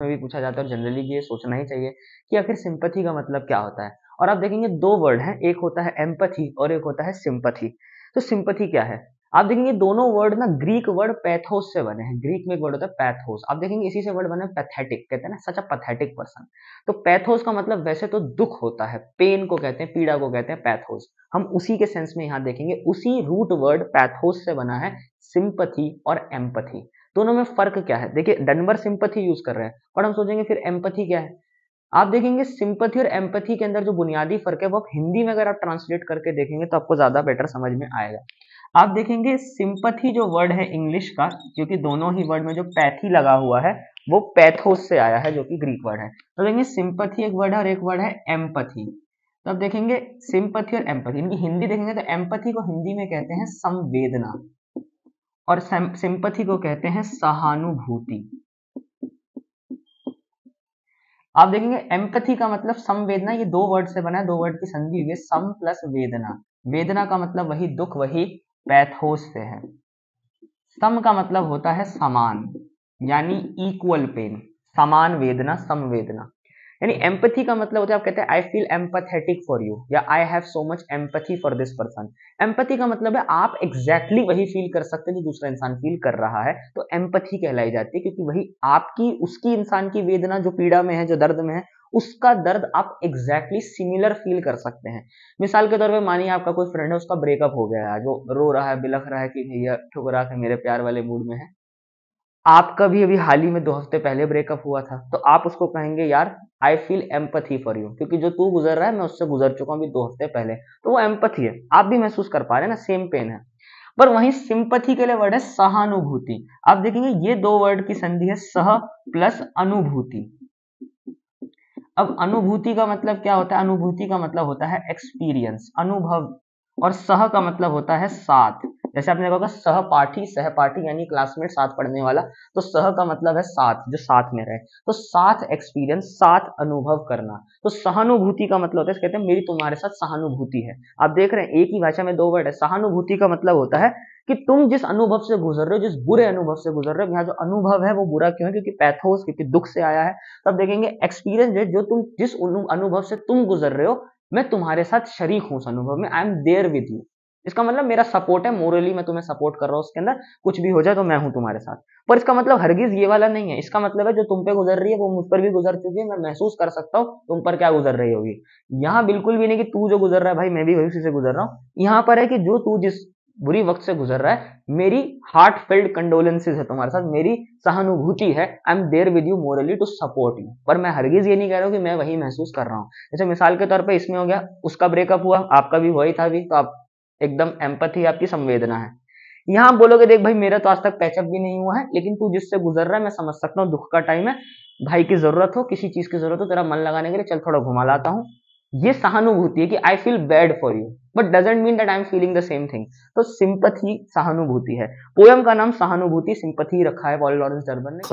में भी पूछा जाता है और जनरली ये सोचना ही चाहिए कि आखिर सिंपैथी का मतलब क्या होता है। और आप देखेंगे दो वर्ड हैं, एक होता है एम्पैथी और एक होता है सिंपैथी। तो सिंपैथी क्या है? आप देखेंगे दोनों वर्ड ना ग्रीक वर्ड पैथोस से बने हैं। ग्रीक में एक वर्ड होता है पैथोस, आप देखेंगे इसी से वर्ड बना है पैथेटिक, कहते हैं ना सच अ पैथेटिक पर्सन। तो पैथोस का मतलब वैसे तो दुख होता है, पेन को कहते हैं, पीड़ा को कहते हैं पैथोस। हम उसी के सेंस में यहाँ देखेंगे, उसी रूट वर्ड पैथोस से बना है सिंपैथी और एम्पैथी। दोनों में फर्क क्या है? देखिए डनबर सिंपैथी यूज कर रहे हैं और हम सोचेंगे फिर एम्पैथी क्या है। आप देखेंगे सिंपैथी और एम्पैथी के अंदर जो बुनियादी फर्क है वो आप हिंदी में अगर आप ट्रांसलेट करके देखेंगे तो आपको ज्यादा बेटर समझ में आएगा। आप देखेंगे सिंपैथी जो वर्ड है इंग्लिश का, क्योंकि दोनों ही वर्ड में जो पैथी लगा हुआ है वो पैथोस से आया है जो कि ग्रीक वर्ड है। तो देखेंगे सिंपैथी एक वर्ड है और एक वर्ड है एम्पैथी। तो अब देखेंगे सिंपैथी और एम्पैथी, इनकी हिंदी देखेंगे तो एम्पैथी को हिंदी में कहते हैं संवेदना और सिंपैथी को कहते हैं सहानुभूति। आप देखेंगे एम्पैथी का मतलब संवेदना, ये दो वर्ड से बना है, दो वर्ड की संधि हुई है सम प्लस वेदना। वेदना का मतलब वही दुख, वही पैथोस से है। सम का मतलब होता है समान, यानी इक्वल पेन, समान वेदना, समवेदना। यानी एम्पैथी का मतलब होता है, आप कहते हैं I feel empathetic for you या I have so much empathy for this person. Empathy का मतलब है आप एग्जैक्टली वही फील कर सकते हैं जो दूसरा इंसान फील कर रहा है, तो एम्पैथी कहलाई जाती है, क्योंकि वही आपकी उसकी इंसान की वेदना जो पीड़ा में है, जो दर्द में है, उसका दर्द आप एग्जैक्टली सिमिलर फील कर सकते हैं। मिसाल के तौर पे मानिए आपका कोई फ्रेंड है, उसका ब्रेकअप हो गया है, जो रो रहा है, बिलख रहा है कि भैया ठुकरा के मेरे प्यार वाले मूड में है। आपका भी अभी हाल ही में 2 हफ्ते पहले ब्रेकअप हुआ था, तो आप उसको कहेंगे यार I feel empathy for you, क्योंकि जो तू गुजर रहा है मैं उससे गुजर चुका हूँ अभी 2 हफ्ते पहले। तो वो एम्पैथी है, आप भी महसूस कर पा रहे हैं ना, सेम पेन है। पर वहीं सिंपैथी के लिए वर्ड है सहानुभूति। आप देखेंगे ये दो वर्ड की संधि है सह प्लस अनुभूति। अब अनुभूति का मतलब क्या होता है? अनुभूति का मतलब होता है एक्सपीरियंस, अनुभव। और सह का मतलब होता है साथ। जैसे आपने कहा सहपाठी, सहपाठी यानी क्लासमेट, साथ पढ़ने वाला। तो सह का मतलब है साथ, जो साथ में रहे। तो साथ एक्सपीरियंस, साथ अनुभव करना। तो सहानुभूति का मतलब होता है, कहते हैं मेरी तुम्हारे साथ सहानुभूति है। आप देख रहे हैं एक ही भाषा में दो वर्ड है। सहानुभूति का मतलब होता है कि तुम जिस अनुभव से गुजर रहे हो, जिस बुरे अनुभव से गुजर रहे हो, यहाँ जो अनुभव है वो बुरा क्यों है? क्योंकि पैथोस, क्योंकि दुख से आया है। तब देखेंगे एक्सपीरियंस जो तुम जिस अनुभव से तुम गुजर रहे हो, मैं तुम्हारे साथ शरीक हूं उस अनुभव में, I am there with you. इसका मतलब मेरा सपोर्ट है, मोरली मैं तुम्हें सपोर्ट कर रहा हूं उसके अंदर, कुछ भी हो जाए तो मैं हूं तुम्हारे साथ। पर इसका मतलब हरगिज ये वाला नहीं है। इसका मतलब है जो तुम पे गुजर रही है वो मुझ पर भी गुजर चुकी है, मैं महसूस कर सकता हूँ तुम पर क्या गुजर रही होगी। यहाँ बिल्कुल भी नहीं कि तू जो गुजर रहा है भाई मैं भी वही उसी से गुजर रहा हूँ। यहाँ पर है कि जो तू जिस बुरी वक्त से गुजर रहा है, मेरी हार्ट फिल्ड कंडोलेंसेज है तुम्हारे साथ, मेरी सहानुभूति है, I am there with you morally to support you. पर मैं हरगिज ये नहीं कह रहा हूँ कि मैं वही महसूस कर रहा हूँ। जैसे मिसाल के तौर पे इसमें हो गया, उसका ब्रेकअप हुआ, आपका भी हुआ ही था अभी, तो आप एकदम एम्पैथी, आपकी संवेदना है। यहाँ आप बोलोगे देख भाई मेरा तो आज तक पैचअप भी नहीं हुआ है, लेकिन तू जिससे गुजर रहा है मैं समझ सकता हूँ, दुख का टाइम है, भाई की जरूरत हो, किसी चीज की जरूरत हो, तेरा मन लगाने के लिए चल थोड़ा घुमा लाता हूँ। ये सहानुभूति है कि I feel bad for you, but doesn't mean that I am feeling the same thing. तो सिंपैथी सहानुभूति है। पोयम का नाम सहानुभूति सिंपैथी रखा है पॉल लॉरेंस डर्बर ने।